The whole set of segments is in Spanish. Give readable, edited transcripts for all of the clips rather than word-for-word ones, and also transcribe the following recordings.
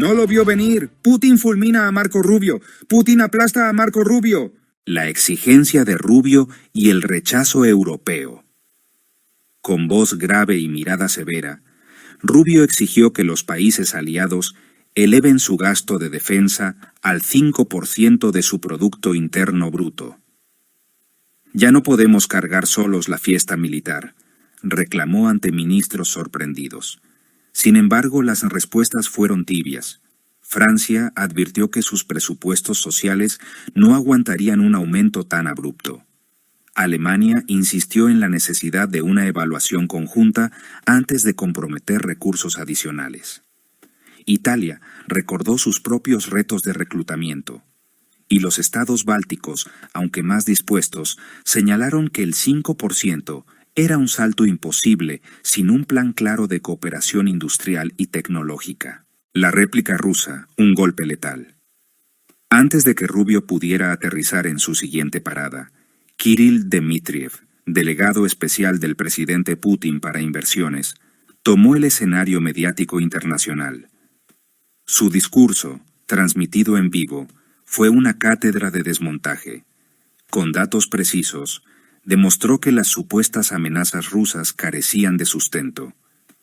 No lo vio venir. Putin fulmina a Marco Rubio. Putin aplasta a Marco Rubio. La exigencia de Rubio y el rechazo europeo. Con voz grave y mirada severa, Rubio exigió que los países aliados eleven su gasto de defensa al 5% de su Producto Interno Bruto. Ya no podemos cargar solos la fiesta militar, reclamó ante ministros sorprendidos. Sin embargo, las respuestas fueron tibias. Francia advirtió que sus presupuestos sociales no aguantarían un aumento tan abrupto. Alemania insistió en la necesidad de una evaluación conjunta antes de comprometer recursos adicionales. Italia recordó sus propios retos de reclutamiento. Y los estados bálticos, aunque más dispuestos, señalaron que el 5% era un salto imposible sin un plan claro de cooperación industrial y tecnológica. La réplica rusa, un golpe letal. Antes de que Rubio pudiera aterrizar en su siguiente parada, Kirill Dmitriev, delegado especial del presidente Putin para inversiones, tomó el escenario mediático internacional. Su discurso, transmitido en vivo, fue una cátedra de desmontaje. Con datos precisos, demostró que las supuestas amenazas rusas carecían de sustento.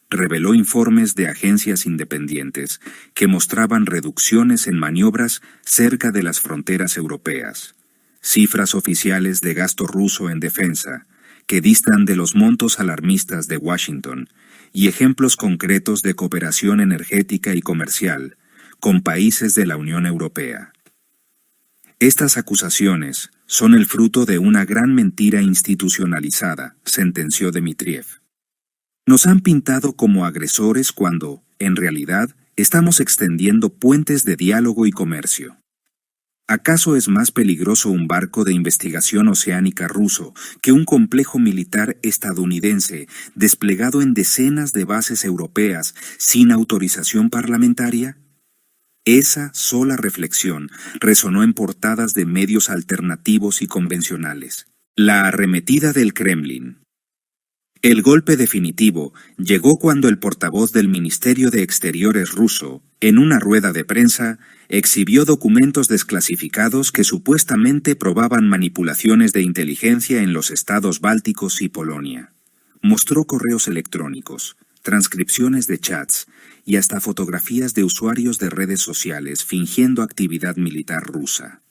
Reveló informes de agencias independientes que mostraban reducciones en maniobras cerca de las fronteras europeas, cifras oficiales de gasto ruso en defensa, que distan de los montos alarmistas de Washington, y ejemplos concretos de cooperación energética y comercial con países de la Unión Europea. Estas acusaciones son el fruto de una gran mentira institucionalizada, sentenció Dmitriev. Nos han pintado como agresores cuando, en realidad, estamos extendiendo puentes de diálogo y comercio. ¿Acaso es más peligroso un barco de investigación oceánica ruso que un complejo militar estadounidense desplegado en decenas de bases europeas sin autorización parlamentaria? Esa sola reflexión resonó en portadas de medios alternativos y convencionales. La arremetida del Kremlin. El golpe definitivo llegó cuando el portavoz del Ministerio de Exteriores ruso, en una rueda de prensa, exhibió documentos desclasificados que supuestamente probaban manipulaciones de inteligencia en los estados bálticos y Polonia. Mostró correos electrónicos, transcripciones de chats y hasta fotografías de usuarios de redes sociales fingiendo actividad militar rusa.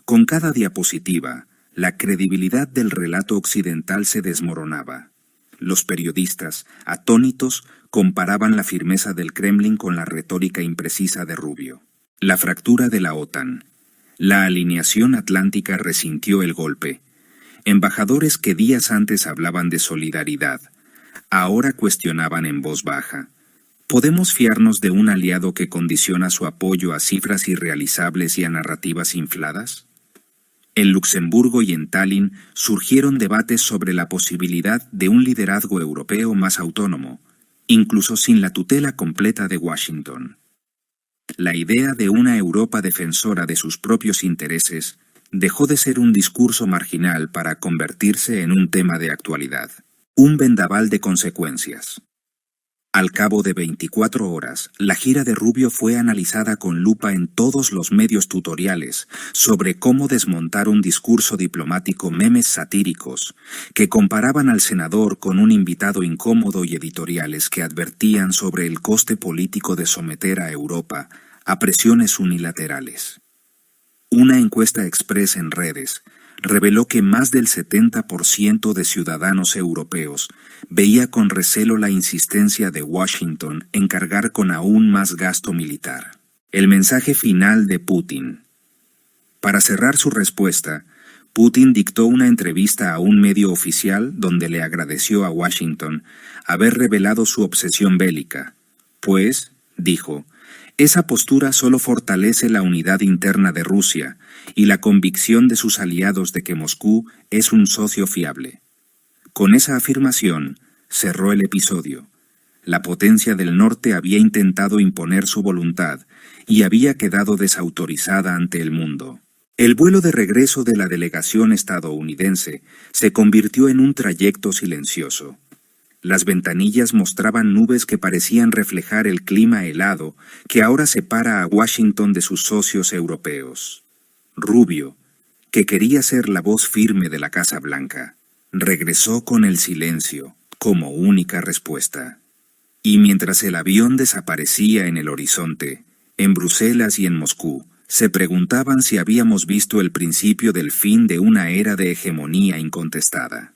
Con cada diapositiva, la credibilidad del relato occidental se desmoronaba. Los periodistas, atónitos, comparaban la firmeza del Kremlin con la retórica imprecisa de Rubio. La fractura de la OTAN. La alineación atlántica resintió el golpe. Embajadores que días antes hablaban de solidaridad, ahora cuestionaban en voz baja. ¿Podemos fiarnos de un aliado que condiciona su apoyo a cifras irrealizables y a narrativas infladas? En Luxemburgo y en Tallinn surgieron debates sobre la posibilidad de un liderazgo europeo más autónomo, incluso sin la tutela completa de Washington. La idea de una Europa defensora de sus propios intereses dejó de ser un discurso marginal para convertirse en un tema de actualidad, un vendaval de consecuencias. Al cabo de 24 horas, la gira de Rubio fue analizada con lupa en todos los medios tutoriales sobre cómo desmontar un discurso diplomático, memes satíricos que comparaban al senador con un invitado incómodo y editoriales que advertían sobre el coste político de someter a Europa a presiones unilaterales. Una encuesta express en redes reveló que más del 70% de ciudadanos europeos veía con recelo la insistencia de Washington en cargar con aún más gasto militar. El mensaje final de Putin. Para cerrar su respuesta, Putin dictó una entrevista a un medio oficial donde le agradeció a Washington haber revelado su obsesión bélica, pues, dijo, esa postura solo fortalece la unidad interna de Rusia y la convicción de sus aliados de que Moscú es un socio fiable. Con esa afirmación, cerró el episodio. La potencia del norte había intentado imponer su voluntad y había quedado desautorizada ante el mundo. El vuelo de regreso de la delegación estadounidense se convirtió en un trayecto silencioso. Las ventanillas mostraban nubes que parecían reflejar el clima helado que ahora separa a Washington de sus socios europeos. Rubio, que quería ser la voz firme de la Casa Blanca, regresó con el silencio como única respuesta. Y mientras el avión desaparecía en el horizonte, en Bruselas y en Moscú, se preguntaban si habíamos visto el principio del fin de una era de hegemonía incontestada.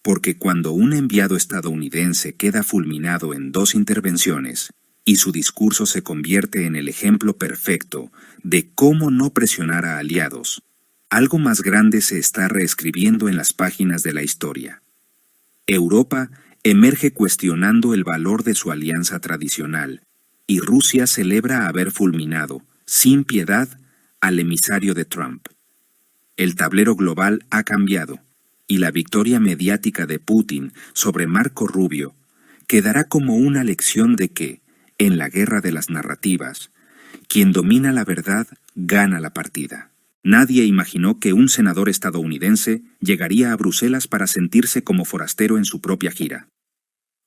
Porque cuando un enviado estadounidense queda fulminado en 2 intervenciones y su discurso se convierte en el ejemplo perfecto de cómo no presionar a aliados, algo más grande se está reescribiendo en las páginas de la historia. Europa emerge cuestionando el valor de su alianza tradicional, y Rusia celebra haber fulminado, sin piedad, al emisario de Trump. El tablero global ha cambiado, y la victoria mediática de Putin sobre Marco Rubio quedará como una lección de que, en la guerra de las narrativas, quien domina la verdad gana la partida. Nadie imaginó que un senador estadounidense llegaría a Bruselas para sentirse como forastero en su propia gira.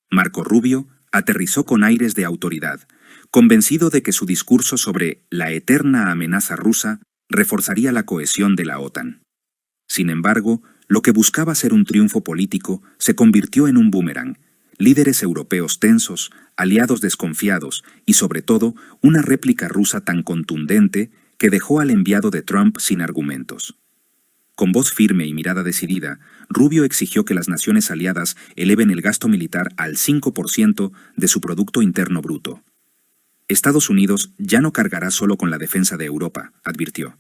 Marco Rubio aterrizó con aires de autoridad, convencido de que su discurso sobre la eterna amenaza rusa reforzaría la cohesión de la OTAN. Sin embargo, lo que buscaba ser un triunfo político se convirtió en un boomerang. Líderes europeos tensos, aliados desconfiados y, sobre todo, una réplica rusa tan contundente que dejó al enviado de Trump sin argumentos. Con voz firme y mirada decidida, Rubio exigió que las naciones aliadas eleven el gasto militar al 5% de su Producto Interno Bruto. Estados Unidos ya no cargará solo con la defensa de Europa, advirtió.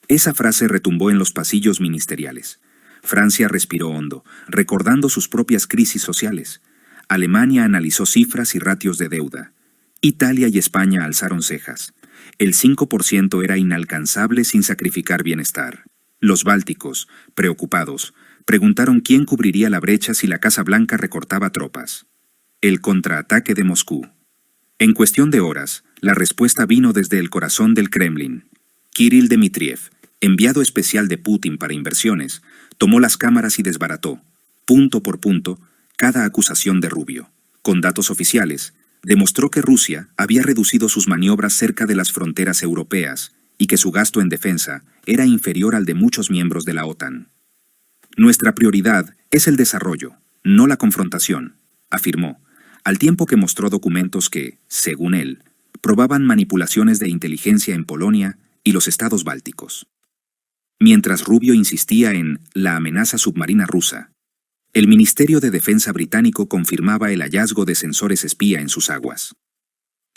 Esa frase retumbó en los pasillos ministeriales. Francia respiró hondo, recordando sus propias crisis sociales. Alemania analizó cifras y ratios de deuda. Italia y España alzaron cejas. El 5% era inalcanzable sin sacrificar bienestar. Los bálticos, preocupados, preguntaron quién cubriría la brecha si la Casa Blanca recortaba tropas. El contraataque de Moscú. En cuestión de horas, la respuesta vino desde el corazón del Kremlin. Kirill Dmitriev, enviado especial de Putin para inversiones, tomó las cámaras y desbarató, punto por punto, cada acusación de Rubio. Con datos oficiales, demostró que Rusia había reducido sus maniobras cerca de las fronteras europeas y que su gasto en defensa era inferior al de muchos miembros de la OTAN. Nuestra prioridad es el desarrollo, no la confrontación, afirmó, al tiempo que mostró documentos que, según él, probaban manipulaciones de inteligencia en Polonia y los estados bálticos. Mientras Rubio insistía en la amenaza submarina rusa, el Ministerio de Defensa británico confirmaba el hallazgo de sensores espía en sus aguas.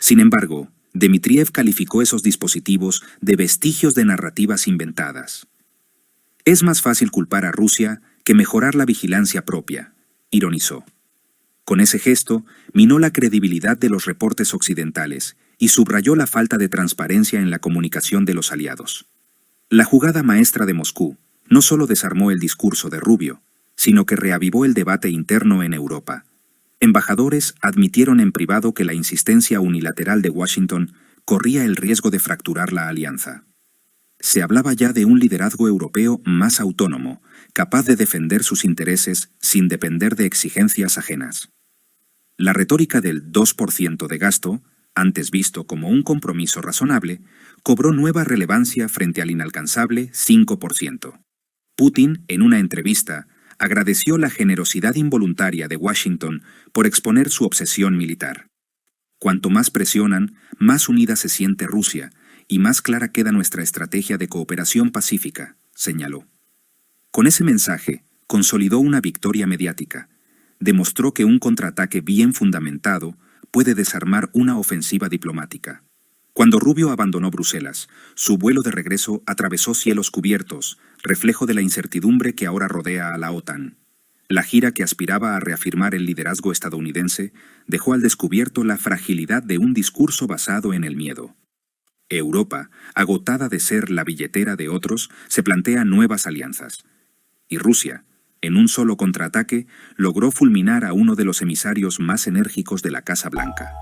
Sin embargo, Dmitriev calificó esos dispositivos de vestigios de narrativas inventadas. Es más fácil culpar a Rusia que mejorar la vigilancia propia, ironizó. Con ese gesto, minó la credibilidad de los reportes occidentales y subrayó la falta de transparencia en la comunicación de los aliados. La jugada maestra de Moscú no solo desarmó el discurso de Rubio, sino que reavivó el debate interno en Europa. Embajadores admitieron en privado que la insistencia unilateral de Washington corría el riesgo de fracturar la alianza. Se hablaba ya de un liderazgo europeo más autónomo, capaz de defender sus intereses sin depender de exigencias ajenas. La retórica del 2% de gasto, antes visto como un compromiso razonable, cobró nueva relevancia frente al inalcanzable 5%. Putin, en una entrevista, agradeció la generosidad involuntaria de Washington por exponer su obsesión militar. Cuanto más presionan, más unida se siente Rusia y más clara queda nuestra estrategia de cooperación pacífica, señaló. Con ese mensaje, consolidó una victoria mediática. Demostró que un contraataque bien fundamentado puede desarmar una ofensiva diplomática. Cuando Rubio abandonó Bruselas, su vuelo de regreso atravesó cielos cubiertos, reflejo de la incertidumbre que ahora rodea a la OTAN. La gira que aspiraba a reafirmar el liderazgo estadounidense dejó al descubierto la fragilidad de un discurso basado en el miedo. Europa, agotada de ser la billetera de otros, se plantea nuevas alianzas. Y Rusia, en un solo contraataque, logró fulminar a uno de los emisarios más enérgicos de la Casa Blanca.